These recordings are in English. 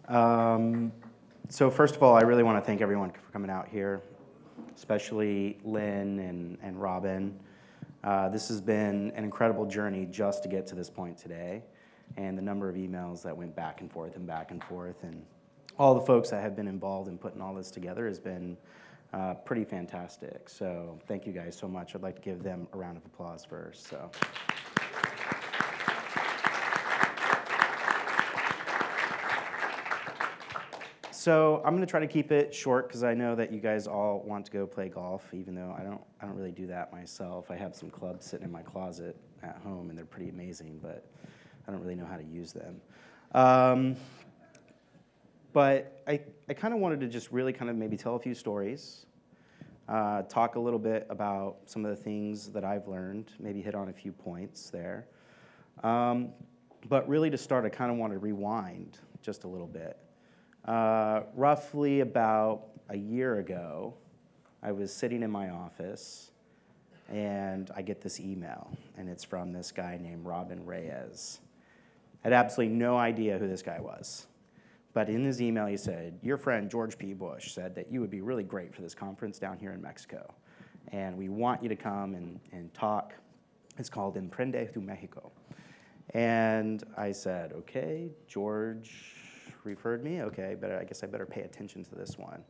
Um, so first of all, I really want to thank everyone for coming out here, especially Lynn and Robin. This has been an incredible journey just to get to this point today, and the number of emails that went back and forth, and all the folks that have been involved in putting all this together has been pretty fantastic. So thank you guys so much. I'd like to give them a round of applause first. So I'm going to try to keep it short because I know that you guys all want to go play golf, even though I don't really do that myself. I have some clubs sitting in my closet at home, and they're pretty amazing, but I don't really know how to use them. But I kind of wanted to just really kind of maybe tell a few stories, talk a little bit about some of the things that I've learned, maybe hit on a few points there. But really to start, I kind of want to rewind just a little bit. Roughly about a year ago, I was sitting in my office, and I get this email, and it's from this guy named Robin Reyes. I had absolutely no idea who this guy was. But in his email, he said, your friend George P. Bush said that you would be really great for this conference down here in Mexico, and we want you to come and talk. It's called Emprende tu Mexico. And I said, okay, George referred me, okay, but I guess I better pay attention to this one.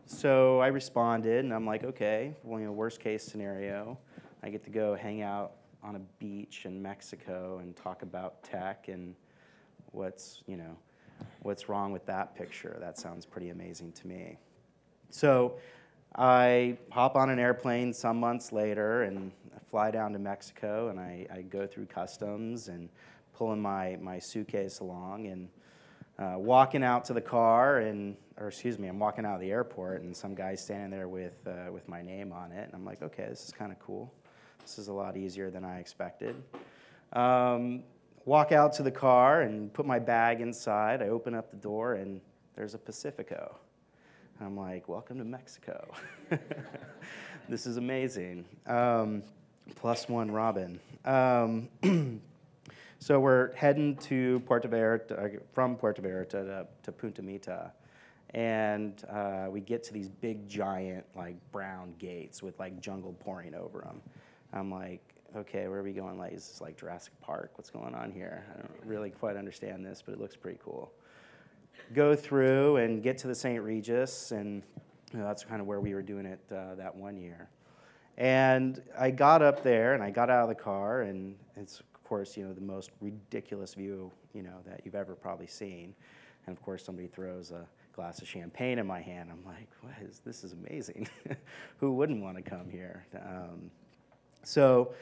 So I responded, and I'm like, okay, well, worst case scenario, I get to go hang out on a beach in Mexico and talk about tech and what's wrong with that picture. That sounds pretty amazing to me. So I hop on an airplane some months later and I fly down to Mexico, and I go through customs and pulling my suitcase along and walking out to the car, I'm walking out of the airport, and some guy's standing there with my name on it, and I'm like, okay, this is kind of cool. This is a lot easier than I expected. Walk out to the car and put my bag inside. I open up the door, and there's a Pacifico. I'm like, welcome to Mexico. This is amazing. Plus one Robin. So we're heading to from Puerto Vallarta to Punta Mita, and we get to these big, giant, like brown gates with like jungle pouring over them. I'm like, okay, where are we going? Like, is this like Jurassic Park? What's going on here? I don't really quite understand this, but it looks pretty cool. Go through and get to the St. Regis, and that's kind of where we were doing it that one year. And I got up there, and I got out of the car, and it's, of course, the most ridiculous view, that you've ever probably seen. And of course, somebody throws a glass of champagne in my hand. I'm like, this is amazing. Who wouldn't want to come here? So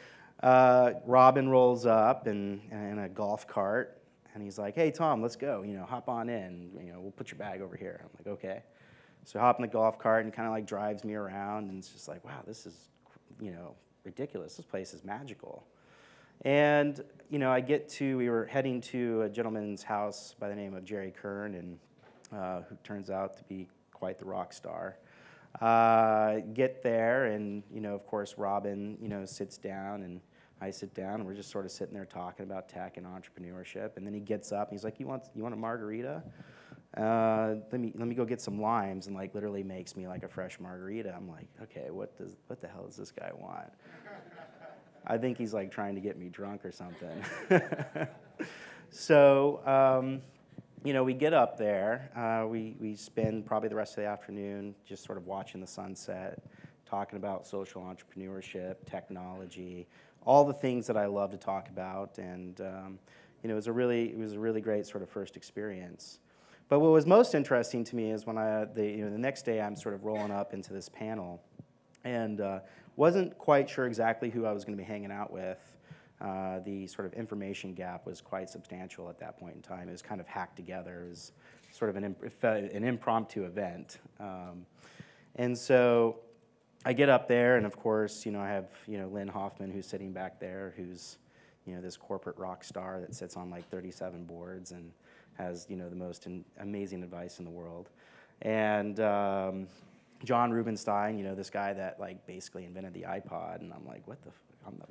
Robin rolls up in a golf cart, and he's like, hey, Tom, let's go. Hop on in. We'll put your bag over here. I'm like, okay. So I hop in the golf cart and kind of like drives me around, and it's just like, wow, this is, ridiculous. This place is magical. And, we were heading to a gentleman's house by the name of Jerry Kern, and who turns out to be quite the rock star. Get there, and, of course, Robin, sits down, and I sit down, and we're just sort of sitting there talking about tech and entrepreneurship. And then he gets up, and he's like, you want a margarita? Let me go get some limes, and like literally makes me like a fresh margarita. I'm like, okay, what the hell does this guy want? I think he's like trying to get me drunk or something. So, we get up there. We spend probably the rest of the afternoon just sort of watching the sunset, talking about social entrepreneurship, technology, all the things that I love to talk about. And it was a really great sort of first experience. But what was most interesting to me is when the next day I'm sort of rolling up into this panel, and wasn't quite sure exactly who I was going to be hanging out with. The sort of information gap was quite substantial at that point in time. It was kind of hacked together. It was sort of an impromptu event. And so I get up there, and of course, I have Lynn Hoffman, who's sitting back there, who's this corporate rock star that sits on like 37 boards and has the most amazing advice in the world. And John Rubinstein, this guy that like basically invented the iPod, and I'm like, what the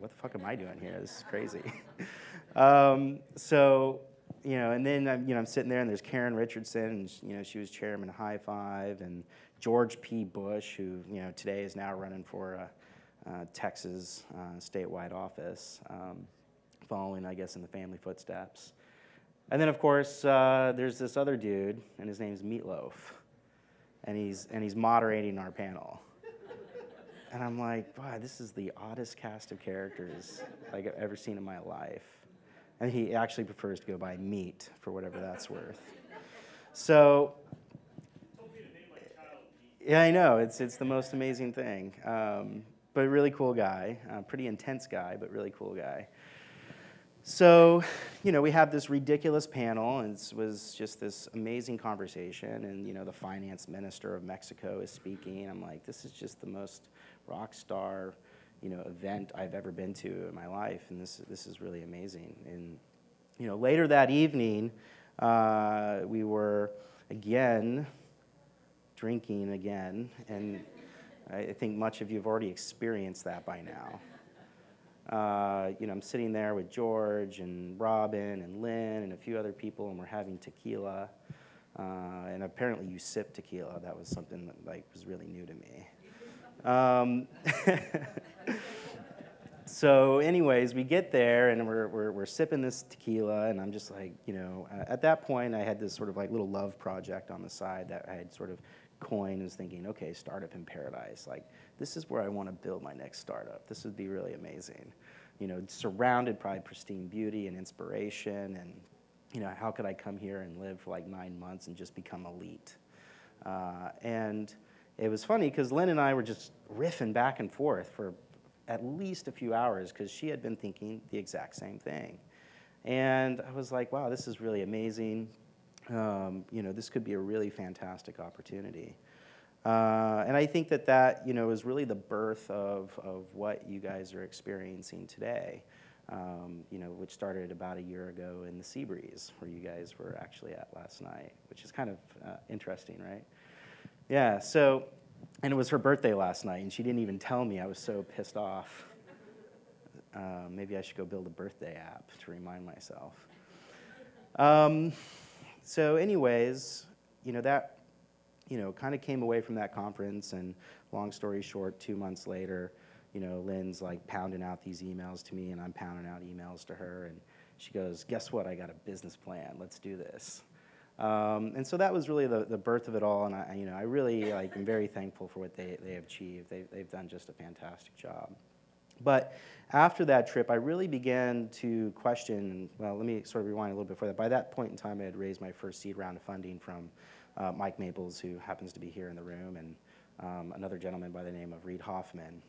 fuck am I doing here? This is crazy. So and then I'm sitting there, and there's Karen Richardson, and she was chairman of High Five, and George P. Bush, who today is now running for Texas statewide office, following, I guess, in the family footsteps. And then, of course, there's this other dude, and his name's Meatloaf, and he's moderating our panel. And I'm like, wow, this is the oddest cast of characters like I've ever seen in my life. And he actually prefers to go by Meat, for whatever that's worth. So, yeah, I know, it's the most amazing thing. But a really cool guy, pretty intense guy, but really cool guy. So, we have this ridiculous panel, and it was just this amazing conversation, and, the finance minister of Mexico is speaking. I'm like, this is just the most rock star, event I've ever been to in my life, and this is really amazing. And, later that evening, we were, again, drinking again, and I think much of you have already experienced that by now. I'm sitting there with George and Robin and Lynn and a few other people, and we're having tequila. And apparently you sip tequila. That was something that was really new to me. So anyways, we get there, and we're sipping this tequila, and I'm just like, at that point, I had this sort of little love project on the side that I had sort of coined and was thinking, okay, startup in paradise. This is where I want to build my next startup. This would be really amazing. Surrounded by pristine beauty and inspiration, and, how could I come here and live for 9 months and just become elite? And it was funny because Lynn and I were just riffing back and forth for at least a few hours because she had been thinking the exact same thing. And I was like, wow, this is really amazing. This could be a really fantastic opportunity. And I think that is really the birth of what you guys are experiencing today, which started about a year ago in the Seabreeze, where you guys were actually at last night, which is kind of interesting, right? Yeah, so, and it was her birthday last night, and she didn't even tell me. I was so pissed off. Maybe I should go build a birthday app to remind myself. So anyways, that kind of came away from that conference, and long story short, 2 months later, Lynn's pounding out these emails to me, and I'm pounding out emails to her, and she goes, guess what, I got a business plan, let's do this. And so that was really the birth of it all, and I really am very thankful for what they have achieved. They've done just a fantastic job. But after that trip, I really began to question, well, let me sort of rewind a little bit before that. By that point in time, I had raised my first seed round of funding from Mike Maples, who happens to be here in the room, and another gentleman by the name of Reid Hoffman.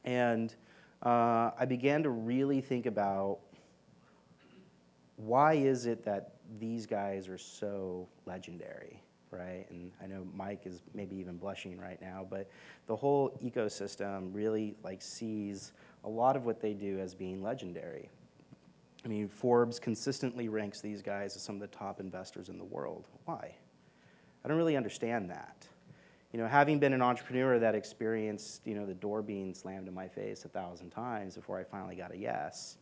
And I began to really think about, why is it that these guys are so legendary, right? And I know Mike is maybe even blushing right now, but the whole ecosystem really sees a lot of what they do as being legendary. I mean, Forbes consistently ranks these guys as some of the top investors in the world. Why? I don't really understand that. Having been an entrepreneur that experienced, the door being slammed in my face 1,000 times before I finally got a yes,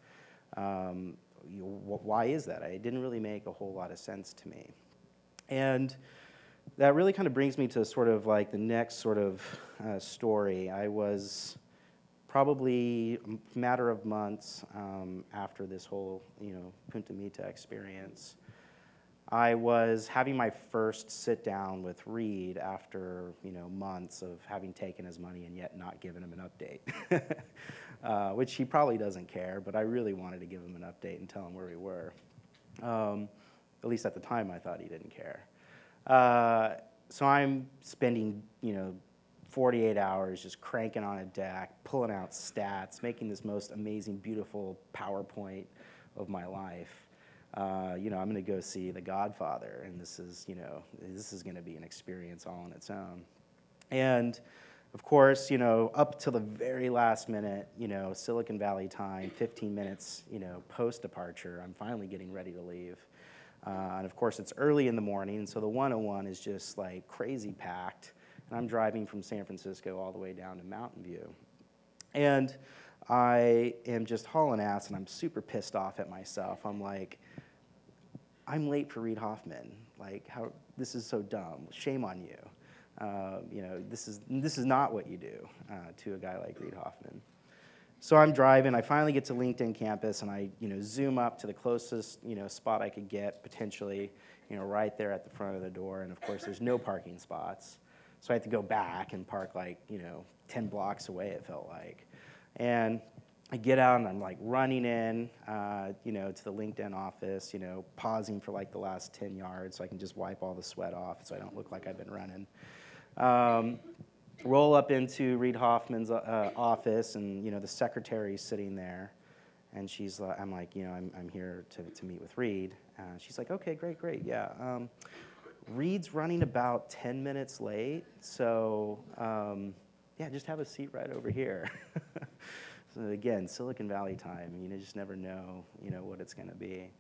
why is that? It didn't really make a whole lot of sense to me. And that really kind of brings me to sort of the next sort of story. I was probably a matter of months after this whole, Punta Mita experience. I was having my first sit down with Reid after, months of having taken his money and yet not giving him an update, which he probably doesn't care, but I really wanted to give him an update and tell him where we were. At least at the time, I thought he didn't care. So I'm spending, 48 hours just cranking on a deck, pulling out stats, making this most amazing, beautiful PowerPoint of my life. I'm going to go see The Godfather, and this is going to be an experience all on its own. And of course, up to the very last minute, Silicon Valley time, 15 minutes, post-departure, I'm finally getting ready to leave. And of course, it's early in the morning, and so the 101 is just crazy packed. And I'm driving from San Francisco all the way down to Mountain View. And I am just hauling ass, and I'm super pissed off at myself. I'm like, I'm late for Reid Hoffman. Like, how, this is so dumb. Shame on you. You know, this is not what you do to a guy like Reid Hoffman. So I'm driving. I finally get to LinkedIn campus, and I, you know, zoom up to the closest, you know, spot I could get, potentially, you know, right there at the front of the door. And of course, there's no parking spots. So I had to go back and park like, you know, 10 blocks away, it felt like. And I get out and I'm like running in, you know, to the LinkedIn office, you know, pausing for like the last 10 yards so I can just wipe all the sweat off so I don't look like I've been running. Roll up into Reid Hoffman's office, and, you know, the secretary's sitting there. And she's like, I'm like, you know, I'm here to meet with Reid. She's like, okay, great, yeah. Reid's running about 10 minutes late, so yeah, just have a seat right over here. So again, Silicon Valley time, you know, just never know, you know, what it's going to be.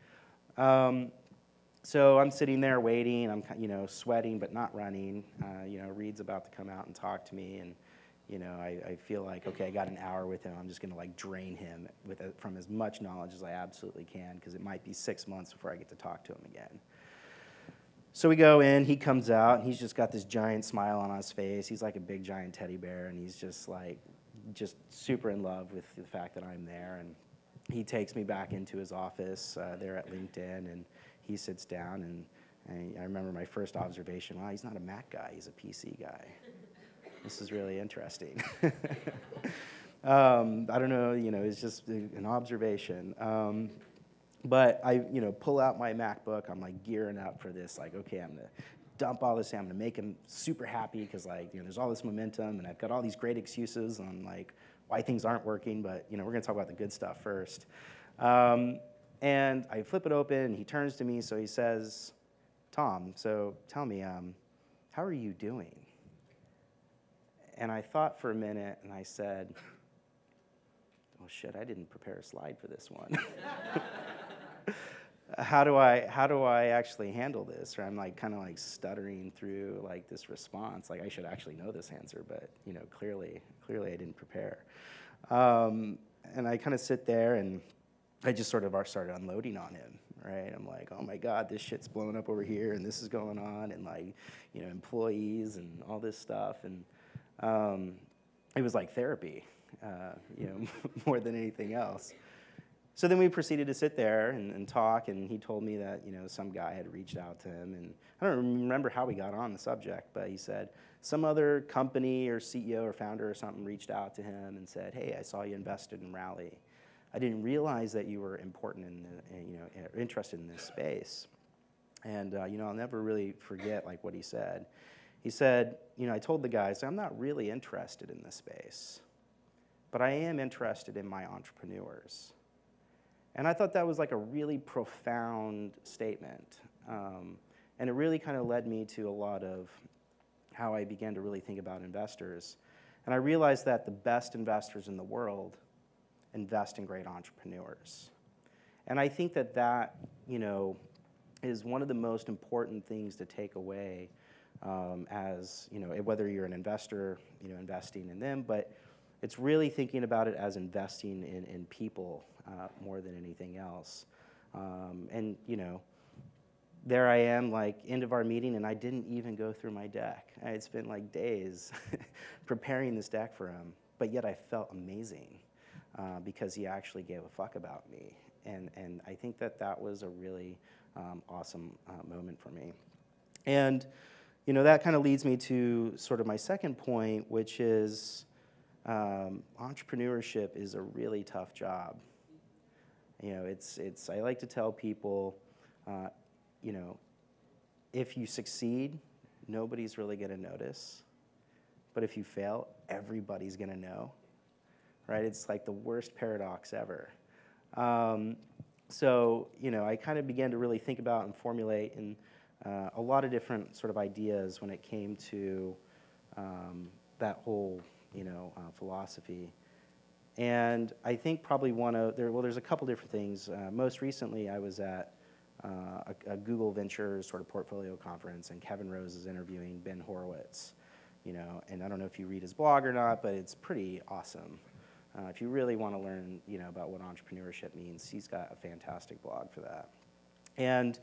So I'm sitting there waiting. I'm, you know, sweating but not running. You know, Reid's about to come out and talk to me, and, you know, I feel like, okay, I got an hour with him. I'm just going to like drain him from as much knowledge as I absolutely can, because it might be 6 months before I get to talk to him again. So we go in, he comes out, and he's just got this giant smile on his face. He's like a big giant teddy bear, and he's just like, just super in love with the fact that I'm there. And he takes me back into his office there at LinkedIn, and he sits down, and I remember my first observation, wow, he's not a Mac guy, he's a PC guy. This is really interesting. I don't know, you know, it's just an observation. But I, you know, pull out my MacBook. I'm like gearing up for this. Like, okay, I'm gonna dump all this in. I'm gonna make him super happy because, like, you know, there's all this momentum, and I've got all these great excuses on like why things aren't working. But, you know, we're gonna talk about the good stuff first. And I flip it open, and he turns to me. So he says, "Tom, so tell me, how are you doing?" And I thought for a minute, and I said, "Oh shit, I didn't prepare a slide for this one." How do I actually handle this? Or I'm like kind of like stuttering through like this response. Like I should actually know this answer, but, you know, clearly I didn't prepare. And I kind of sit there, and I just sort of started unloading on him, right? I'm like, oh my God, this shit's blowing up over here, and this is going on, and like, you know, employees and all this stuff. And it was like therapy, you know, more than anything else. So then we proceeded to sit there and talk, and he told me that, you know, some guy had reached out to him, and I don't remember how we got on the subject, but he said some other company or CEO or founder or something reached out to him and said, hey, I saw you invested in Rally. I didn't realize that you were important you know, interested in this space. And, you know, I'll never really forget like what he said. He said, you know, I told the guys, I'm not really interested in this space, but I am interested in my entrepreneurs. And I thought that was like a really profound statement. And it really kind of led me to a lot of how I began to really think about investors. And I realized that the best investors in the world invest in great entrepreneurs. And I think that that, you know, is one of the most important things to take away as, you know, whether you're an investor, you know, investing in them, but it's really thinking about it as investing in people more than anything else. And, you know, there I am, like, end of our meeting, and I didn't even go through my deck. I had spent, like, days preparing this deck for him, but yet I felt amazing because he actually gave a fuck about me. And I think that that was a really awesome moment for me. And, you know, that kind of leads me to sort of my second point, which is entrepreneurship is a really tough job. You know, I like to tell people, you know, if you succeed, nobody's really going to notice. But if you fail, everybody's going to know, right? It's like the worst paradox ever. So, you know, I kind of began to really think about and formulate a lot of different sort of ideas when it came to that whole, you know, philosophy. And I think probably there's a couple different things. Most recently, I was at a Google Ventures sort of portfolio conference, and Kevin Rose is interviewing Ben Horowitz, you know, and I don't know if you read his blog or not, but it's pretty awesome. If you really want to learn, you know, about what entrepreneurship means, he's got a fantastic blog for that. And,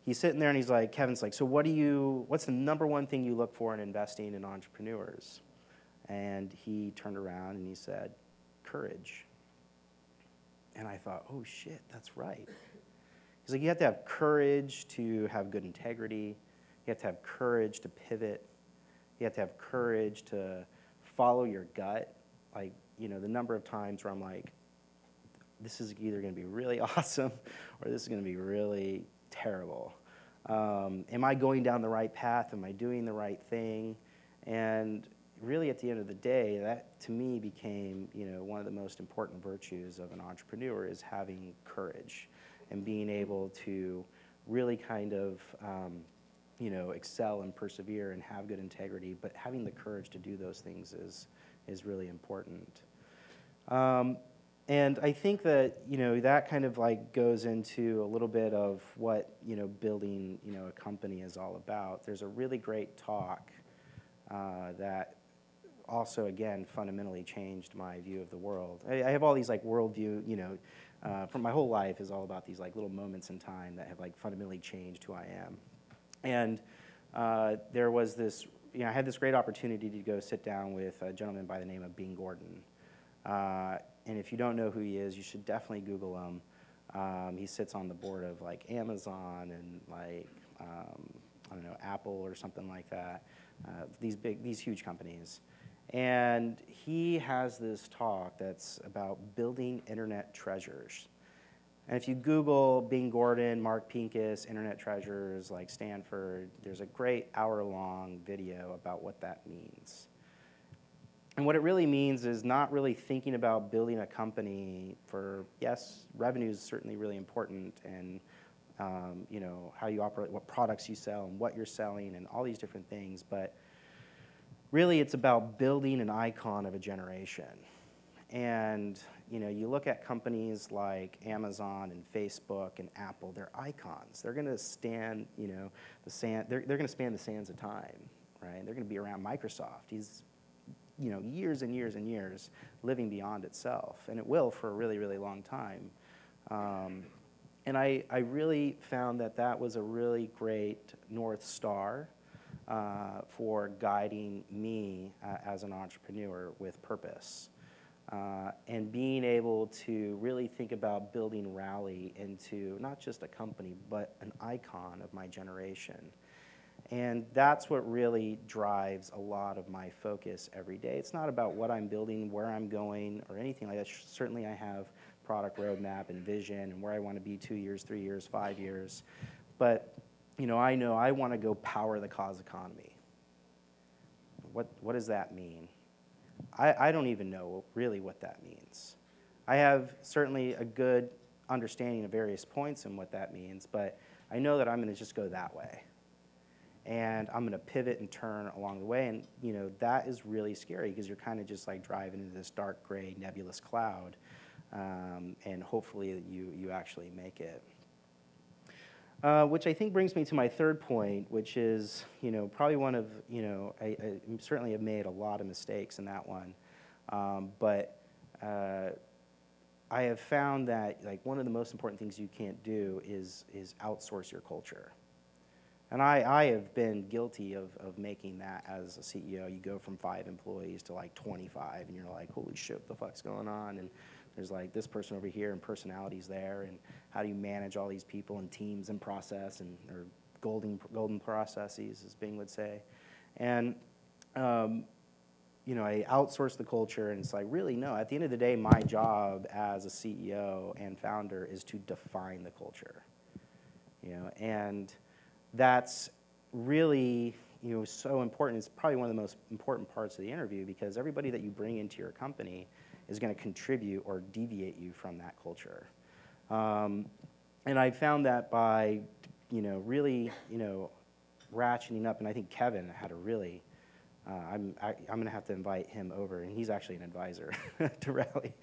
he's sitting there and he's like, Kevin's like, so what's the number one thing you look for in investing in entrepreneurs? And he turned around and he said, courage. And I thought, oh shit, that's right. He's like, you have to have courage to have good integrity. You have to have courage to pivot. You have to have courage to follow your gut. Like, you know, the number of times where I'm like, this is either going to be really awesome or this is going to be really terrible. Am I going down the right path? Am I doing the right thing? And really, at the end of the day, that to me became, you know, one of the most important virtues of an entrepreneur is having courage and being able to really kind of, you know, excel and persevere and have good integrity. But having the courage to do those things is really important. And I think that, you know, that kind of like goes into a little bit of what, you know, building, you know, a company is all about. There's a really great talk that also, again, fundamentally changed my view of the world. I have all these like worldview, you know, from my whole life is all about these like little moments in time that have like fundamentally changed who I am. And there was this, you know, I had this great opportunity to go sit down with a gentleman by the name of Bing Gordon. And if you don't know who he is, you should definitely Google him. He sits on the board of like Amazon and like, I don't know, Apple or something like that. These huge companies. And he has this talk that's about building internet treasures. And if you Google Bing Gordon, Mark Pincus, internet treasures like Stanford, there's a great hour-long video about what that means. And what it really means is not really thinking about building a company for, yes, revenue is certainly really important, and you know, how you operate, what products you sell, and what you're selling, and all these different things. But really, it's about building an icon of a generation. And you know, you look at companies like Amazon and Facebook and Apple, they're icons. They're going to stand, you know, they're going to span the sands of time, right? They're going to be around. Microsoft. He's, you know, years and years and years living beyond itself, and it will for a really, really long time. And I really found that that was a really great North Star for guiding me as an entrepreneur with purpose. And being able to really think about building Rally into not just a company, but an icon of my generation. And that's what really drives a lot of my focus every day. It's not about what I'm building, where I'm going, or anything like that. Certainly I have product roadmap and vision and where I want to be 2 years, 3 years, 5 years. But you know I want to go power the cause economy. What does that mean? I don't even know really what that means. I have certainly a good understanding of various points and what that means, but I know that I'm going to just go that way. And I'm going to pivot and turn along the way. And you know, that is really scary because you're kind of just like driving into this dark gray nebulous cloud. And hopefully you actually make it. Which I think brings me to my third point, which is, you know, probably one of, you know, I certainly have made a lot of mistakes in that one. But I have found that like one of the most important things you can't do is outsource your culture. And I have been guilty of making that as a CEO. You go from 5 employees to like 25, and you're like, holy shit, what the fuck's going on? And there's like this person over here, and personalities there, and how do you manage all these people and teams and process, and or golden processes, as Bing would say. And you know, I outsource the culture, and it's like, really, no. At the end of the day, my job as a CEO and founder is to define the culture. You know, and that's really, you know, so important. It's probably one of the most important parts of the interview because everybody that you bring into your company is going to contribute or deviate you from that culture. And I found that by, you know, really, you know, ratcheting up, and I think Kevin had a really, I'm going to have to invite him over, and he's actually an advisor to Rally.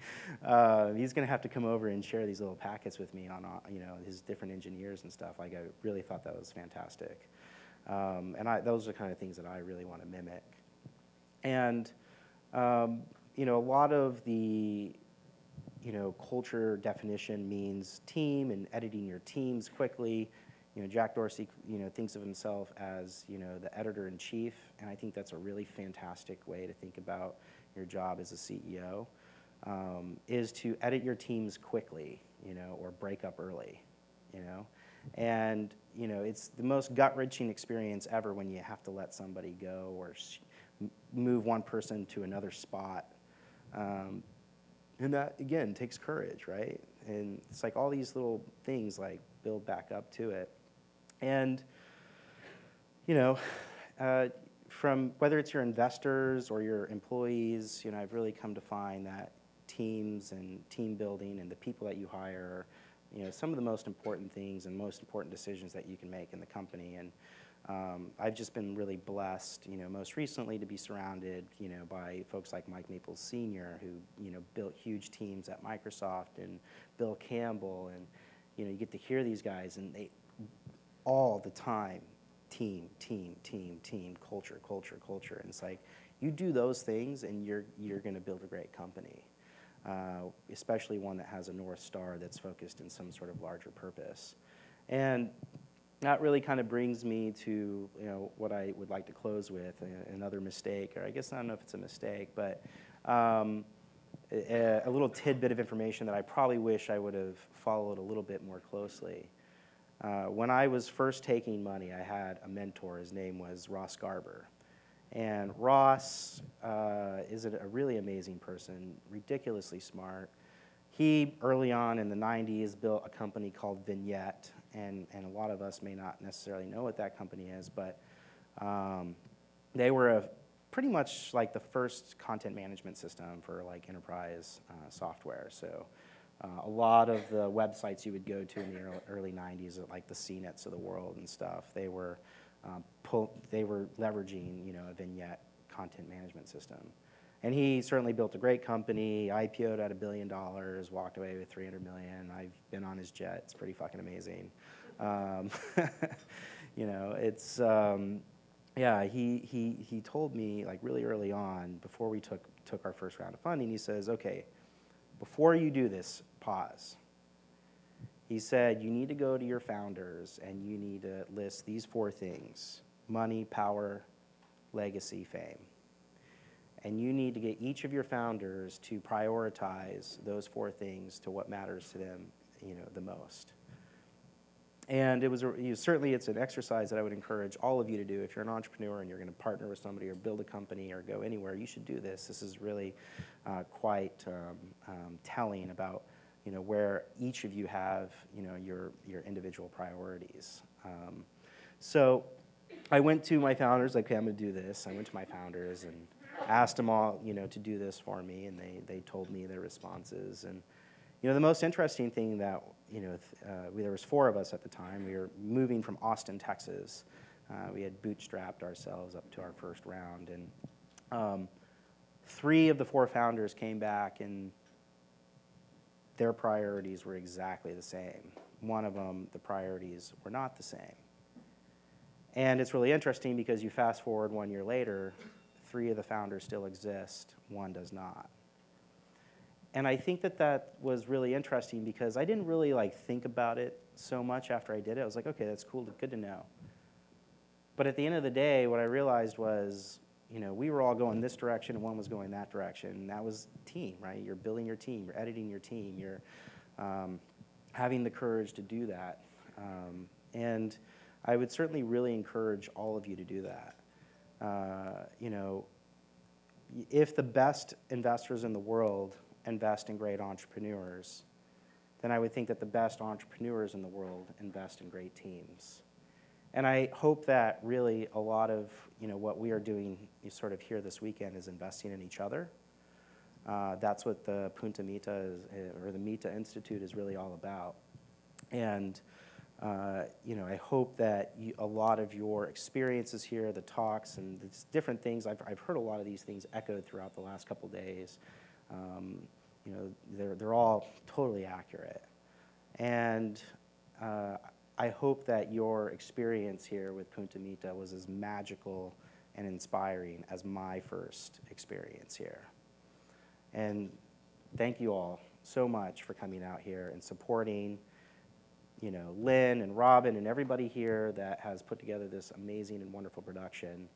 He's going to have to come over and share these little packets with me on, you know, his different engineers and stuff. Like, I really thought that was fantastic. And those are the kind of things that I really want to mimic. And, you know, a lot of the, you know, culture definition means team and editing your teams quickly. Jack Dorsey, thinks of himself as, the editor-in-chief, and I think that's a really fantastic way to think about your job as a CEO, is to edit your teams quickly, or break up early, And, it's the most gut-wrenching experience ever when you have to let somebody go or move one person to another spot. And that, again, takes courage, right? And it's like all these little things like build back up to it. And, from whether it's your investors or your employees, I've really come to find that teams and team building and the people that you hire are, some of the most important things and most important decisions that you can make in the company. And I've just been really blessed, most recently to be surrounded, by folks like Mike Maples Sr., who, built huge teams at Microsoft, and Bill Campbell, and, you get to hear these guys, and they all the time, team, culture. And it's like, you do those things, and you're going to build a great company, especially one that has a North Star that's focused in some sort of larger purpose. And that really kind of brings me to what I would like to close with, another mistake, or I guess I don't know if it's a mistake, but a little tidbit of information that I probably wish I would have followed a little bit more closely. When I was first taking money, I had a mentor. His name was Ross Garber. And Ross is a really amazing person, ridiculously smart. He, early on in the 90s, built a company called Vignette, and a lot of us may not necessarily know what that company is, but they were pretty much like the first content management system for like enterprise software. So a lot of the websites you would go to in the early 90s, like the CNETs of the world and stuff, they were leveraging a Vignette content management system. And he certainly built a great company, IPO'd at $1 billion, walked away with $300 million. I've been on his jet. It's pretty fucking amazing. It's, he told me like really early on, before we took our first round of funding, he says, okay, before you do this, pause. He said, you need to go to your founders and you need to list these 4 things: money, power, legacy, fame. And you need to get each of your founders to prioritize those 4 things to what matters to them, the most. And it was certainly it's an exercise that I would encourage all of you to do. If you're an entrepreneur and you're going to partner with somebody or build a company or go anywhere, you should do this. This is really quite telling about where each of you have your individual priorities. So I went to my founders, like, okay, I'm going to do this. I went to my founders and asked them all, to do this for me, and they told me their responses. And the most interesting thing that there was 4 of us at the time. We were moving from Austin, Texas. We had bootstrapped ourselves up to our first round, and 3 of the 4 founders came back, and their priorities were exactly the same. One of them, the priorities were not the same. And it's really interesting because you fast forward 1 year later, 3 of the founders still exist, 1 does not. And I think that was really interesting because I didn't really think about it so much after I did it. I was like, okay, that's cool, good to know. But at the end of the day, what I realized was, we were all going this direction and 1 was going that direction. And that was team, right? You're building your team, you're editing your team, you're having the courage to do that. And I would certainly really encourage all of you to do that. If the best investors in the world invest in great entrepreneurs, then I would think that the best entrepreneurs in the world invest in great teams. And I hope that really a lot of what we are doing sort of here this weekend is investing in each other. That's what the Punta Mita or the Mita Institute is really all about. And I hope that a lot of your experiences here, the talks and the different things, I've heard a lot of these things echoed throughout the last couple days. They're all totally accurate. And I hope that your experience here with Punta Mita was as magical and inspiring as my first experience here. And thank you all so much for coming out here and supporting you know, Lynn and Robin and everybody here that has put together this amazing and wonderful production.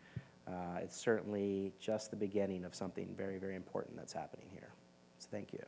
It's certainly just the beginning of something very, very important that's happening here. So thank you.